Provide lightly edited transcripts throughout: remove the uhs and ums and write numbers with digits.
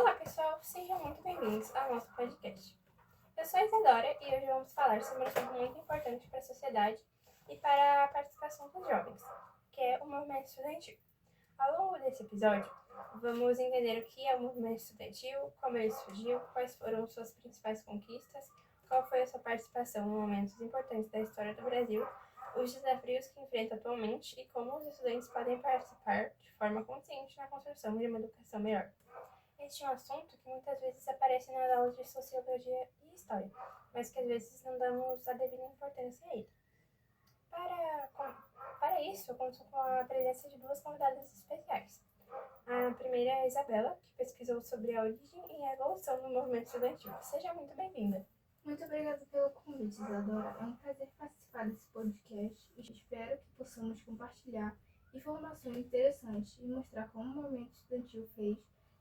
Olá pessoal, sejam muito bem-vindos ao nosso podcast. Eu sou a Isadora e hoje vamos falar sobre um assunto muito importante para a sociedade e para a participação dos jovens, que é o movimento estudantil. Ao longo desse episódio, vamos entender o que é o movimento estudantil, como ele surgiu, quais foram suas principais conquistas, qual foi a sua participação em momentos importantes da história do Brasil, os desafios que enfrenta atualmente e como os estudantes podem participar de forma consciente na construção de uma educação melhor. Este é um assunto que muitas vezes aparece nas aulas de sociologia e história, mas que às vezes não damos a devida importância a ele. Para isso, eu conto com a presença de duas convidadas especiais. A primeira é a Isabela, que pesquisou sobre a origem e a evolução do movimento estudantil. Seja muito bem-vinda. Muito obrigada pelo convite, Isadora. É um prazer participar desse podcast e espero que possamos compartilhar informações interessantes e mostrar como o movimento estudantil fez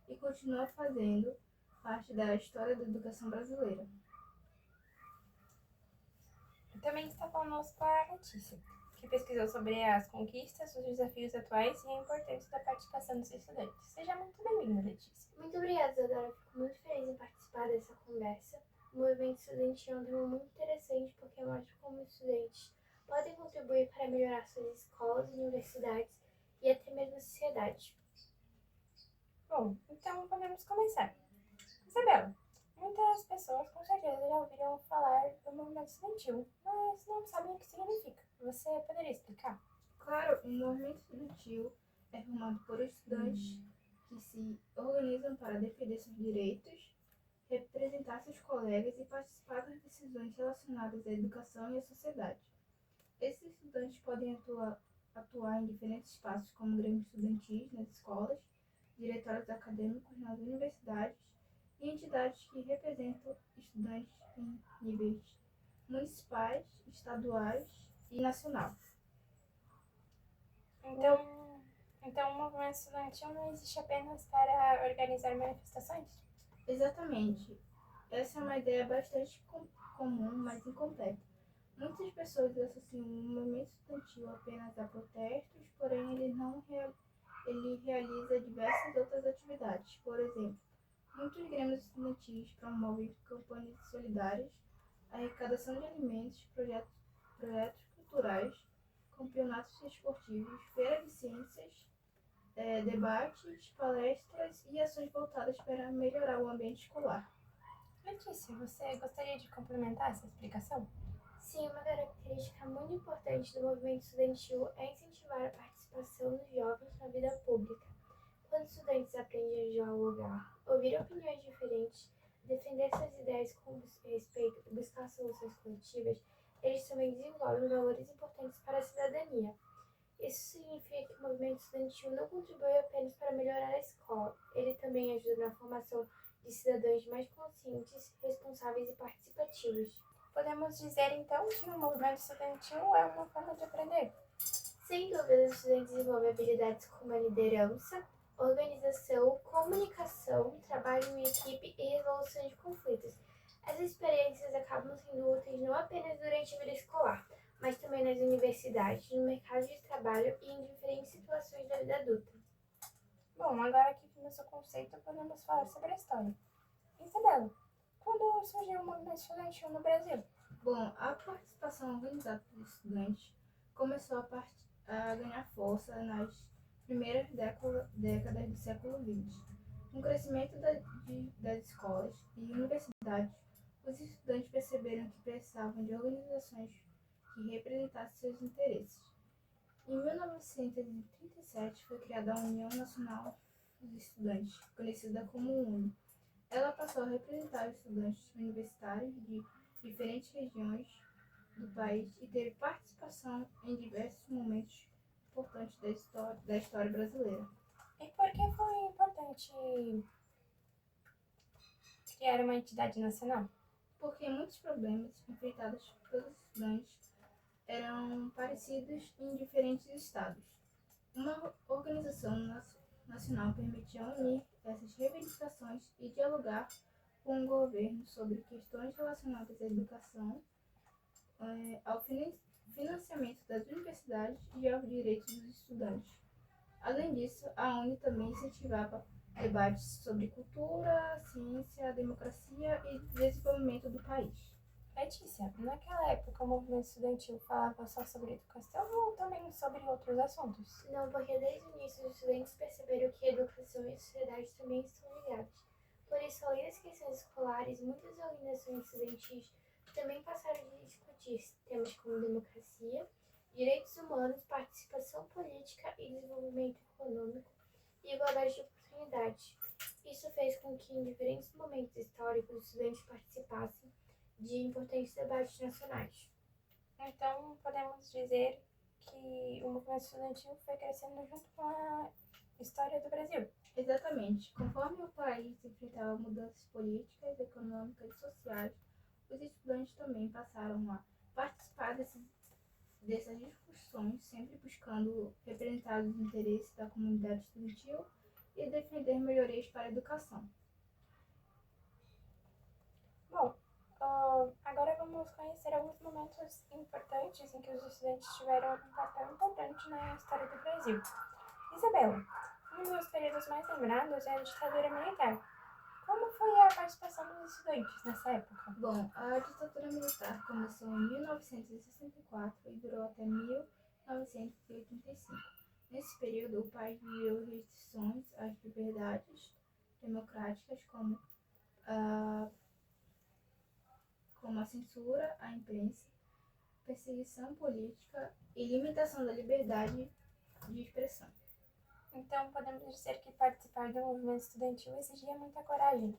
e continua fazendo parte da história da educação brasileira. Também está conosco a Letícia, que pesquisou sobre as conquistas, os desafios atuais e a importância da participação dos estudantes. Seja muito bem-vinda, Letícia. Muito obrigada, Isadora. Fico muito feliz em participar dessa conversa. O movimento estudantil é um tema muito interessante porque mostra como estudantes podem contribuir para melhorar suas escolas, universidades e até mesmo a sociedade. Bom, então podemos começar. Isabela, muitas pessoas com certeza já ouviram falar do movimento estudantil, mas não sabem o que significa. Você poderia explicar? Claro, o movimento estudantil é formado por estudantes que se organizam para defender seus direitos, representar seus colegas e participar das decisões relacionadas à educação e à sociedade. Esses estudantes podem atuar em diferentes espaços, como grêmios estudantis nas escolas, diretórios acadêmicos nas universidades e entidades que representam estudantes em níveis municipais, estaduais e nacional. Então o movimento estudantil não existe apenas para organizar manifestações? Exatamente. Essa é uma ideia bastante comum, mas incompleta. Muitas pessoas associam o movimento estudantil apenas a protestos, porém ele realiza diversas outras atividades. Por exemplo, muitos grêmios estudantis promovem campanhas solidárias, arrecadação de alimentos, projetos culturais, campeonatos esportivos, feira de ciências, debates, palestras e ações voltadas para melhorar o ambiente escolar. Letícia, você gostaria de complementar essa explicação? Sim, uma característica muito importante do movimento estudantil é incentivar a participação dos jovens na vida pública. Quando estudantes aprendem a dialogar, ouvir opiniões diferentes, defender suas ideias com respeito e buscar soluções coletivas, eles também desenvolvem valores importantes para a cidadania. Isso significa que o movimento estudantil não contribui apenas para melhorar a escola, ele também ajuda na formação de cidadãos mais conscientes, responsáveis e participativos. Podemos dizer então que o movimento estudantil é uma forma de aprender? Sem dúvida, os estudantes desenvolvem habilidades como a liderança, organização, comunicação, trabalho em equipe e resolução de conflitos. Essas experiências acabam sendo úteis não apenas durante a vida escolar, mas também nas universidades, no mercado de trabalho e em diferentes situações da vida adulta. Bom, agora que vimos o conceito, podemos falar sobre a história. Isabela, quando surgiu o movimento estudantil no Brasil? Bom, a participação organizada dos estudantes começou a ganhar força nas primeiras décadas do século XX. Com o crescimento das escolas e universidades, os estudantes perceberam que precisavam de organizações que representassem seus interesses. Em 1937 foi criada a União Nacional dos Estudantes, conhecida como UNE. Ela passou a representar os estudantes universitários de diferentes regiões do país e teve participação em diversos momentos importantes da história brasileira. E por que foi importante criar uma entidade nacional? Porque muitos problemas enfrentados pelos estudantes eram parecidos em diferentes estados. Uma organização nacional permitia unir essas reivindicações e dialogar com o governo sobre questões relacionadas à educação, ao financiamento das universidades e aos direitos dos estudantes. Além disso, a UNE também incentivava debates sobre cultura, ciência, democracia e desenvolvimento do país. Letícia, naquela época o movimento estudantil falava só sobre educação ou também sobre outros assuntos? Não, porque desde o início os estudantes perceberam que educação e sociedade também estão ligadas. Por isso, além das questões escolares, muitas organizações estudantis também passaram a discutir temas como democracia, direitos humanos, participação política e desenvolvimento econômico e igualdade de oportunidades. Isso fez com que, em diferentes momentos históricos, os estudantes participassem de importantes debates nacionais. Então, podemos dizer que o movimento estudantil foi crescendo junto com a história do Brasil. Exatamente. Conforme o país enfrentava mudanças políticas, econômicas e sociais, os estudantes também passaram a participar dessas discussões, sempre buscando representar os interesses da comunidade estudantil e defender melhorias para a educação. Bom, agora vamos conhecer alguns momentos importantes em que os estudantes tiveram um papel importante na história do Brasil. Isabela, um dos períodos mais lembrados é a ditadura militar. Como foi a participação dos estudantes nessa época? Bom, a ditadura militar começou em 1964 e durou até 1985. Nesse período, o país viveu restrições às liberdades democráticas, como a censura à imprensa, perseguição política e limitação da liberdade de expressão. Então, podemos dizer que participar do movimento estudantil exigia muita coragem.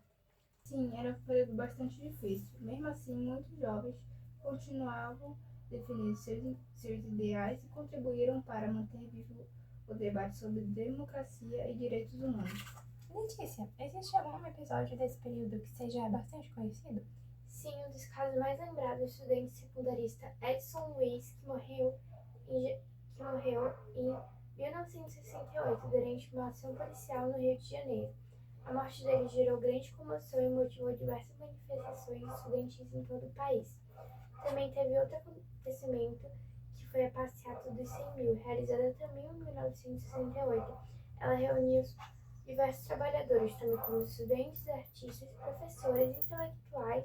Sim, era um período bastante difícil. Mesmo assim, muitos jovens continuavam defendendo seus ideais e contribuíram para manter vivo o debate sobre democracia e direitos humanos. Letícia, existe algum episódio desse período que seja bastante conhecido? Sim, um dos casos mais lembrados é o estudante secundarista Edson Luiz, que morreu em 1968 durante uma ação policial no Rio de Janeiro. A morte dele gerou grande comoção e motivou diversas manifestações estudantis em todo o país. Também teve outro acontecimento, que foi a Passeata dos 100 Mil, realizada também em 1968. Ela reuniu diversos trabalhadores, também como estudantes, artistas, professores e intelectuais,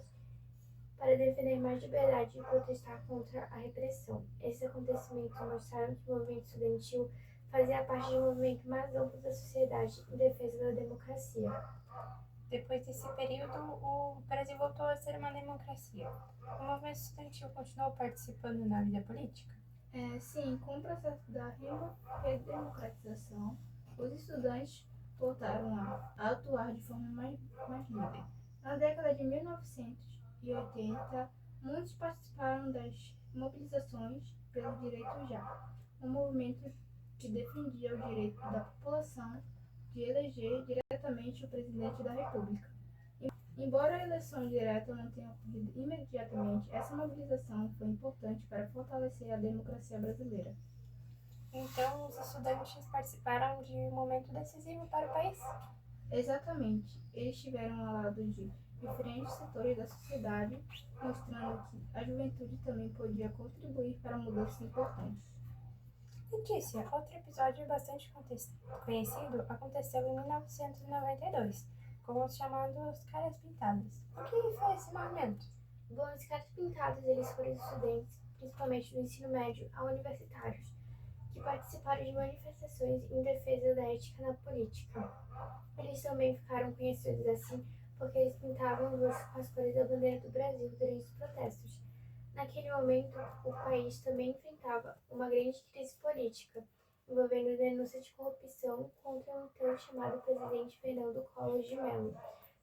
para defender mais liberdade e protestar contra a repressão. Esses acontecimentos mostraram que o movimento estudantil fazia parte de um movimento mais amplo da sociedade em defesa da democracia. Depois desse período, o Brasil voltou a ser uma democracia. O movimento estudantil continuou participando na vida política? Sim, com o processo da redemocratização, os estudantes voltaram a atuar de forma mais livre. Na década de 1980, muitos participaram das mobilizações pelo direito já, um movimento que defendia o direito da população de eleger diretamente o presidente da República. Embora a eleição direta não tenha ocorrido imediatamente, essa mobilização foi importante para fortalecer a democracia brasileira. Então, os estudantes participaram de um momento decisivo para o país? Exatamente. Eles estiveram ao lado de diferentes setores da sociedade, mostrando que a juventude também podia contribuir para mudanças importantes. Letícia, outro episódio bastante conhecido aconteceu em 1992, com os chamados Caras Pintadas. O que foi esse movimento? Bom, os Caras Pintados eles foram estudantes, principalmente do ensino médio a universitários, que participaram de manifestações em defesa da ética na política. Eles também ficaram conhecidos assim porque eles pintavam o rosto com as cores da bandeira do Brasil durante os protestos. Naquele momento, o país também enfrentava uma grande crise política, envolvendo denúncias de corrupção contra o então chamado presidente Fernando Collor de Mello.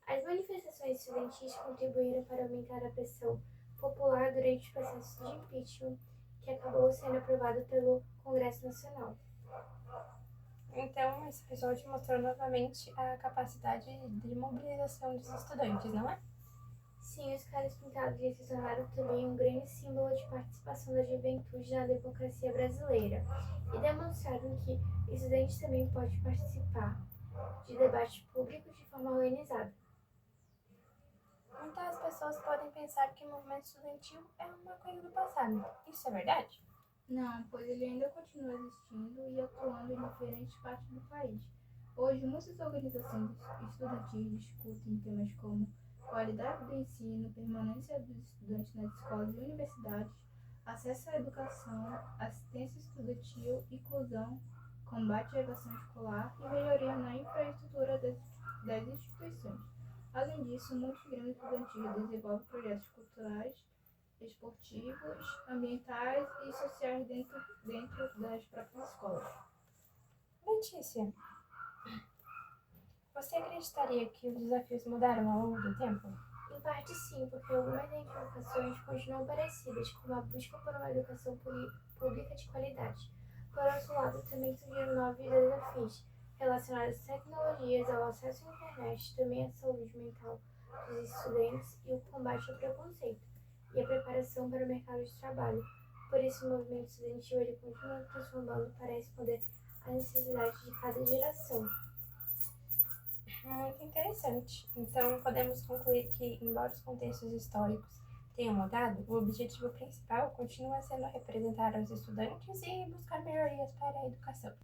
As manifestações estudantis contribuíram para aumentar a pressão popular durante o processo de impeachment, que acabou sendo aprovado pelo Congresso Nacional. Então, esse episódio mostrou novamente a capacidade de mobilização dos estudantes, não é? Sim, os Caras Pintados se tornaram também um grande símbolo de participação da juventude na democracia brasileira e demonstraram que estudantes também podem participar de debates públicos de forma organizada. Muitas pessoas podem pensar que o movimento estudantil é uma coisa do passado. Isso é verdade? Não, pois ele ainda continua existindo e atuando em diferentes partes do país. Hoje, muitas organizações estudantis discutem temas como qualidade do ensino, permanência dos estudantes nas escolas e universidades, acesso à educação, assistência estudantil, inclusão, combate à evasão escolar e melhoria na infraestrutura das instituições. Além disso, muitos grêmios estudantis desenvolvem projetos culturais, esportivos, ambientais e sociais dentro das próprias escolas. Letícia, você acreditaria que os desafios mudaram ao longo do tempo? Em parte sim, porque algumas identificações continuam parecidas, como a busca por uma educação pública de qualidade. Por outro lado, também surgiram novos desafios relacionados às tecnologias, ao acesso à internet, também à saúde mental dos estudantes e o combate ao preconceito e a preparação para o mercado de trabalho. Por isso, o movimento estudantil ele continua transformando para responder às necessidades de cada geração. Muito interessante. Então, podemos concluir que, embora os contextos históricos tenham mudado, o objetivo principal continua sendo representar os estudantes e buscar melhorias para a educação.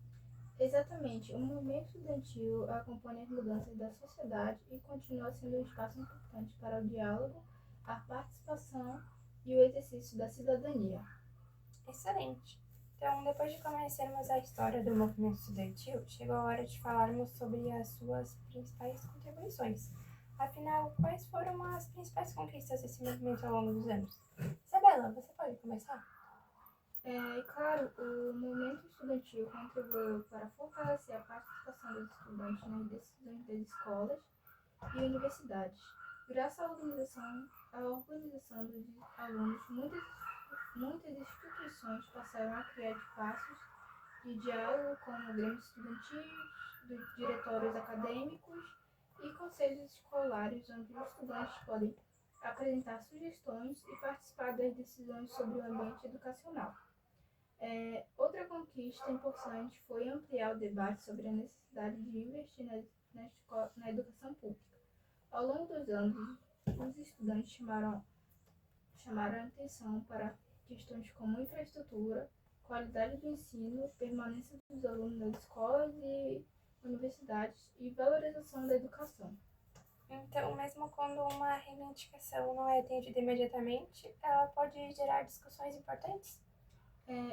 Exatamente, o movimento estudantil acompanha as mudanças da sociedade e continua sendo um espaço importante para o diálogo, a participação e o exercício da cidadania. Excelente! Então, depois de conhecermos a história do movimento estudantil, chegou a hora de falarmos sobre as suas principais contribuições. Afinal, quais foram as principais conquistas desse movimento ao longo dos anos? Isabela, você pode começar? Claro, o movimento estudantil contribuiu para fortalecer a participação dos estudantes nas decisões das escolas e universidades. Graças à organização dos alunos, muitas instituições passaram a criar espaços de diálogo como grêmios estudantis, diretórios acadêmicos e conselhos escolares, onde os estudantes podem apresentar sugestões e participar das decisões sobre o ambiente educacional. Outra conquista importante foi ampliar o debate sobre a necessidade de investir na educação pública. Ao longo dos anos, os estudantes chamaram a atenção para questões como infraestrutura, qualidade do ensino, permanência dos alunos nas escolas e universidades e valorização da educação. Então, mesmo quando uma reivindicação não é atendida imediatamente, ela pode gerar discussões importantes?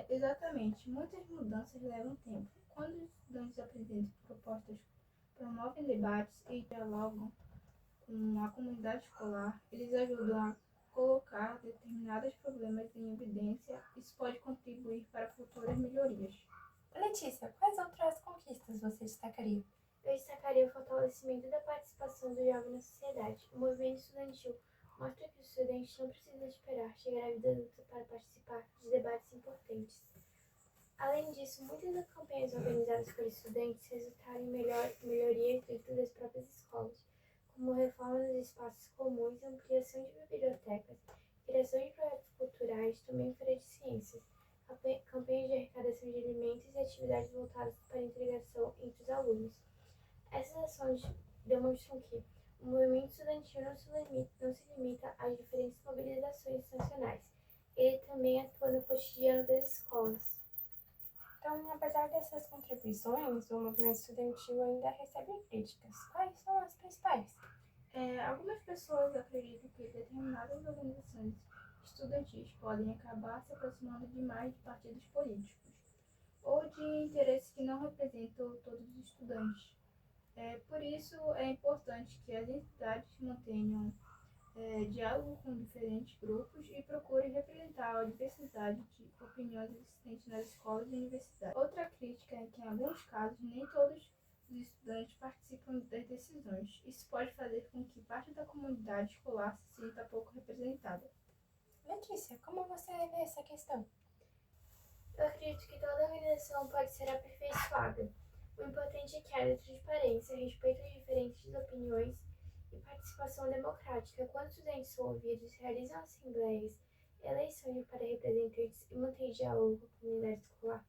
Exatamente. Muitas mudanças levam tempo. Quando os estudantes apresentam propostas, promovem debates e dialogam com a comunidade escolar, eles ajudam a colocar determinados problemas em evidência. Isso pode contribuir para futuras melhorias. Letícia, quais outras conquistas você destacaria? Eu destacaria o fortalecimento da participação do jovem na sociedade. O movimento estudantil mostra que o estudante não precisa esperar chegar à vida adulta para participar de debates importantes. Além disso, muitas das campanhas organizadas por estudantes resultaram em melhorias dentro das próprias escolas, como reforma dos espaços comuns, ampliação de bibliotecas, criação de projetos culturais, também feira de ciências, campanhas de arrecadação de alimentos e atividades voltadas para a integração entre os alunos. Essas ações demonstram que o movimento estudantil não se limita às diferentes mobilizações nacionais. Ele também atua no cotidiano das escolas. Então, apesar dessas contribuições, o movimento estudantil ainda recebe críticas. Quais são as principais? Algumas pessoas acreditam que determinadas organizações estudantis podem acabar se aproximando demais de partidos políticos ou de interesses que não representam todos os estudantes. Por isso, é importante que as entidades mantenham diálogo com diferentes grupos e procurem representar a diversidade de opiniões existentes nas escolas e universidades. Outra crítica é que, em alguns casos, nem todos os estudantes participam das decisões. Isso pode fazer com que parte da comunidade escolar se sinta pouco representada. Letícia, como você vê essa questão? Eu acredito que toda organização pode ser aperfeiçoada. O importante é que haja transparência, respeito às diferentes opiniões e participação democrática. Quando estudantes são ouvidos, realizam assembleias, eleições para representantes e mantêm diálogo com a comunidade escolar,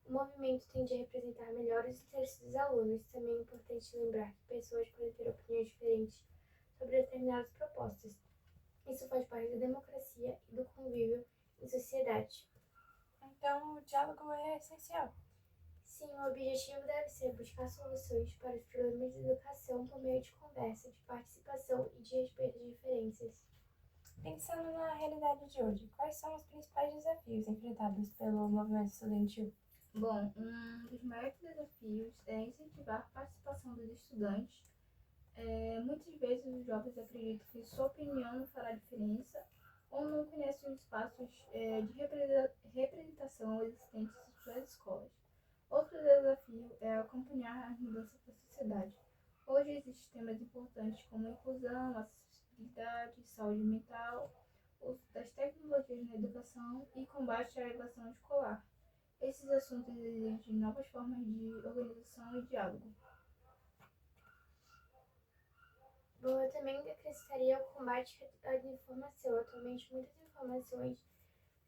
o movimento tende a representar melhor os interesses dos alunos. Também é importante lembrar que pessoas podem ter opiniões diferentes sobre determinadas propostas. Isso faz parte da democracia e do convívio em sociedade. Então, o diálogo é essencial. Sim, o objetivo deve ser buscar soluções para os problemas de educação por meio de conversa, de participação e de respeito às diferenças. Pensando na realidade de hoje, quais são os principais desafios enfrentados pelo movimento estudantil? Bom, um dos maiores desafios é incentivar a participação dos estudantes. Muitas vezes os jovens acreditam que sua opinião não fará diferença ou não conhecem os espaços de representação existentes em suas escolas. Outro desafio é acompanhar as mudanças da sociedade. Hoje existem temas importantes como inclusão, acessibilidade, saúde mental, uso das tecnologias na educação e combate à evasão escolar. Esses assuntos exigem novas formas de organização e diálogo. Bom, eu também acrescentaria o combate à desinformação. Atualmente, muitas informações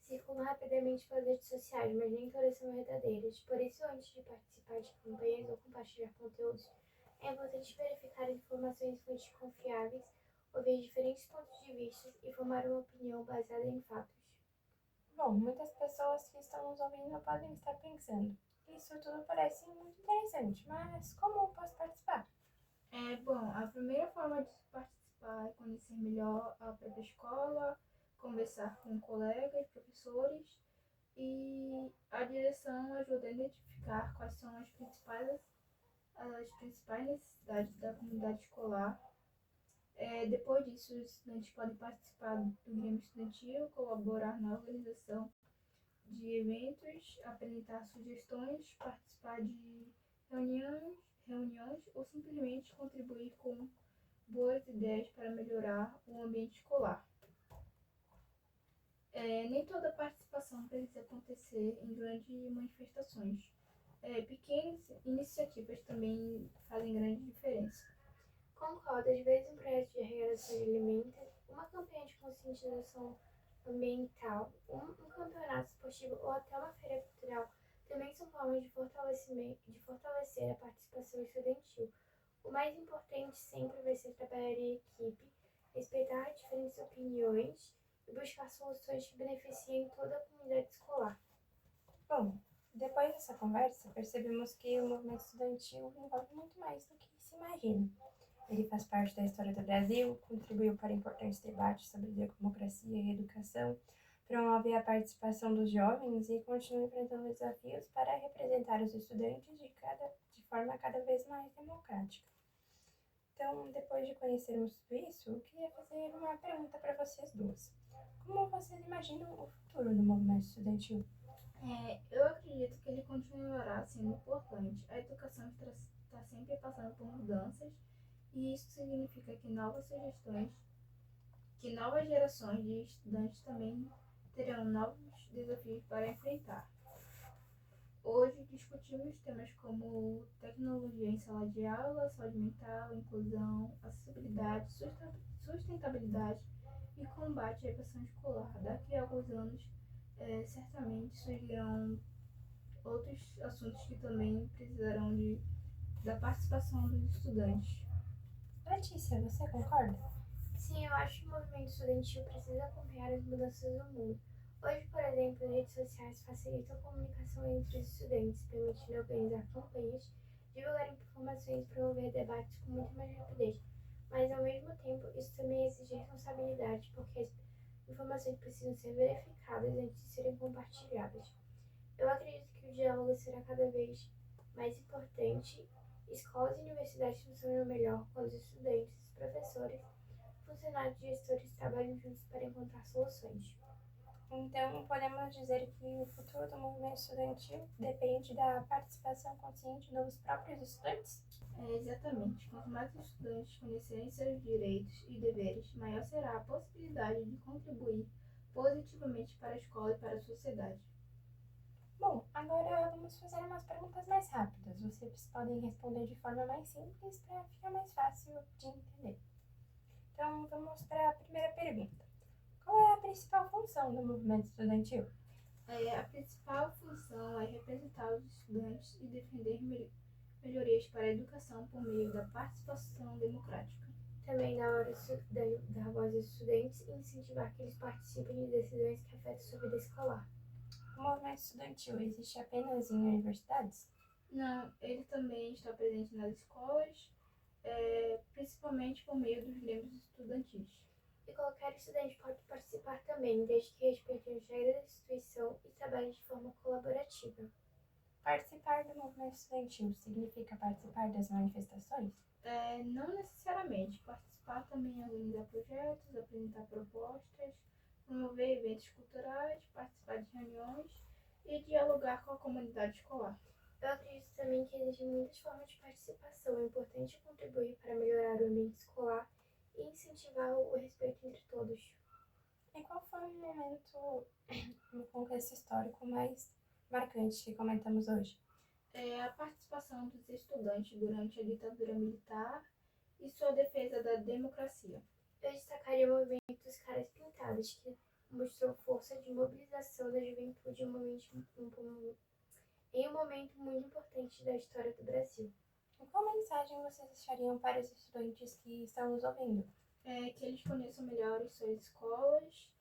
circulam rapidamente pelas redes sociais, mas nem todas são verdadeiras. Por isso, antes de participar de campanhas ou compartilhar conteúdos, é importante verificar as informações em fontes confiáveis, ouvir diferentes pontos de vista e formar uma opinião baseada em fatos. Bom, muitas pessoas que estão nos ouvindo podem estar pensando: isso tudo parece muito interessante, mas como eu posso participar? Bom, a primeira forma de participar é conhecer melhor a própria escola, conversar com colegas, professores e a direção ajuda a identificar quais são as principais necessidades da comunidade escolar. Depois disso, os estudantes podem participar do Grêmio Estudantil, colaborar na organização de eventos, apresentar sugestões, participar de reuniões ou simplesmente contribuir com boas ideias para melhorar o ambiente escolar. Nem toda participação precisa acontecer em grandes manifestações. Pequenas iniciativas também fazem grande diferença. Concordo, às vezes um projeto de arrecadação de alimentos, uma campanha de conscientização ambiental, um campeonato esportivo ou até uma feira cultural também são formas de fortalecer a participação estudantil. O mais importante sempre vai ser trabalhar em equipe, respeitar diferentes opiniões e buscar soluções que beneficiem toda a comunidade escolar. Bom, depois dessa conversa, percebemos que o movimento estudantil envolve muito mais do que se imagina. Ele faz parte da história do Brasil, contribuiu para importantes debates sobre democracia e educação, promove a participação dos jovens e continua enfrentando desafios para representar os estudantes de forma cada vez mais democrática. Então, depois de conhecermos tudo isso, eu queria fazer uma pergunta para vocês duas. Como vocês imaginam o futuro do movimento estudantil? Eu acredito que ele continuará sendo importante. A educação está sempre passando por mudanças e isso significa que novas gerações de estudantes também terão novos desafios para enfrentar. Hoje discutimos temas como tecnologia em sala de aula, saúde mental, inclusão, acessibilidade, sustentabilidade e combate à evasão escolar. Daqui a alguns anos, certamente surgirão outros assuntos que também precisarão da participação dos estudantes. Letícia, você concorda? Sim, eu acho que o movimento estudantil precisa acompanhar as mudanças do mundo. Hoje, por exemplo, as redes sociais facilitam a comunicação entre os estudantes, permitindo organizar campanhas, divulgar informações e promover debates com muito mais rapidez. Mas, ao mesmo tempo, isso também exige responsabilidade, porque as informações precisam ser verificadas antes de serem compartilhadas. Eu acredito que o diálogo será cada vez mais importante. Escolas e universidades funcionam melhor quando os estudantes, os professores, funcionários e gestores trabalham juntos para encontrar soluções. Então, podemos dizer que o futuro do movimento estudantil depende da participação consciente dos próprios estudantes? Exatamente. Quanto mais os estudantes conhecerem seus direitos e deveres, maior será a possibilidade de contribuir positivamente para a escola e para a sociedade. Bom, agora vamos fazer umas perguntas mais rápidas. Vocês podem responder de forma mais simples para ficar mais fácil de entender. Então, vamos para a primeira pergunta. Qual é a principal função do movimento estudantil? A principal função é representar os estudantes e defender melhorias para a educação por meio da participação democrática. Também dar voz aos estudantes e incentivar que eles participem de decisões que afetam sua vida escolar. O movimento estudantil existe apenas em universidades? Não, ele também está presente nas escolas, principalmente por meio dos grêmios estudantis. E qualquer estudante pode participar também, desde que respeite as regras da instituição e trabalhe de forma colaborativa. Participar do movimento estudantil significa participar das manifestações? Não necessariamente. Participar também é organizar projetos, apresentar propostas, promover eventos culturais, participar de reuniões e dialogar com a comunidade escolar. Eu acredito também que existem muitas formas de participação. É importante contribuir para melhorar o ambiente escolar e incentivar o respeito entre todos. E qual foi o momento no contexto histórico mais marcante que comentamos hoje? A participação dos estudantes durante a ditadura militar e sua defesa da democracia. Eu destacaria o movimento dos Caras Pintados, que mostrou força de mobilização da juventude em um momento muito importante da história do Brasil. E qual mensagem vocês deixariam para os estudantes que estão nos ouvindo? Que eles conheçam melhor as suas escolas,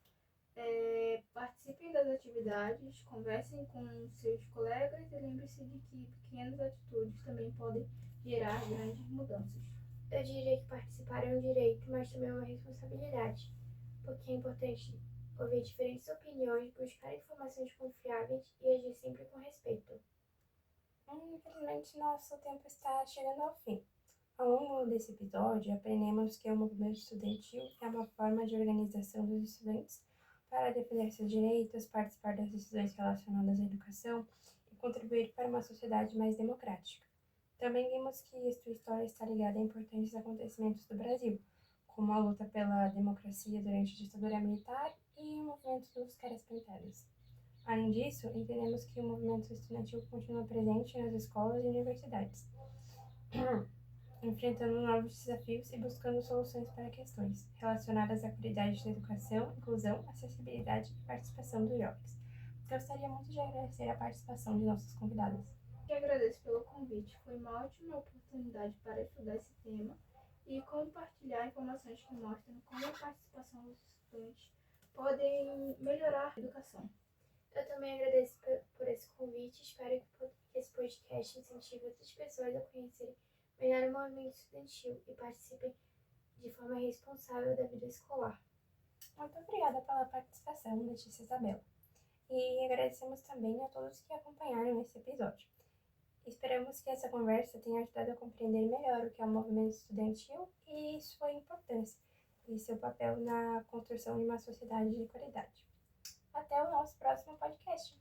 participem das atividades, conversem com seus colegas e lembre-se de que pequenas atitudes também podem gerar grandes mudanças. Eu diria que participar é um direito, mas também é uma responsabilidade, porque é importante ouvir diferentes opiniões, buscar informações confiáveis e agir sempre com respeito. Infelizmente, nosso tempo está chegando ao fim. Ao longo desse episódio, aprendemos que o movimento estudantil é uma forma de organização dos estudantes para defender seus direitos, participar das decisões relacionadas à educação e contribuir para uma sociedade mais democrática. Também vimos que sua história está ligada a importantes acontecimentos do Brasil, como a luta pela democracia durante a ditadura militar e o movimento dos Caras Pintados. Além disso, entendemos que o movimento estudantil continua presente nas escolas e universidades, enfrentando novos desafios e buscando soluções para questões relacionadas à qualidade da educação, inclusão, acessibilidade e participação dos jovens. Gostaria muito de agradecer a participação de nossas convidadas. Eu agradeço pelo convite, foi uma ótima oportunidade para estudar esse tema e compartilhar informações que mostram como a participação dos estudantes podem melhorar a educação. Eu também agradeço por esse convite e espero que esse podcast incentive outras pessoas a conhecerem melhor o movimento estudantil e participem de forma responsável da vida escolar. Muito obrigada pela participação, Letícia e Isabela. E agradecemos também a todos que acompanharam esse episódio. Esperamos que essa conversa tenha ajudado a compreender melhor o que é o movimento estudantil e sua importância e seu papel na construção de uma sociedade de qualidade. Até o nosso próximo podcast.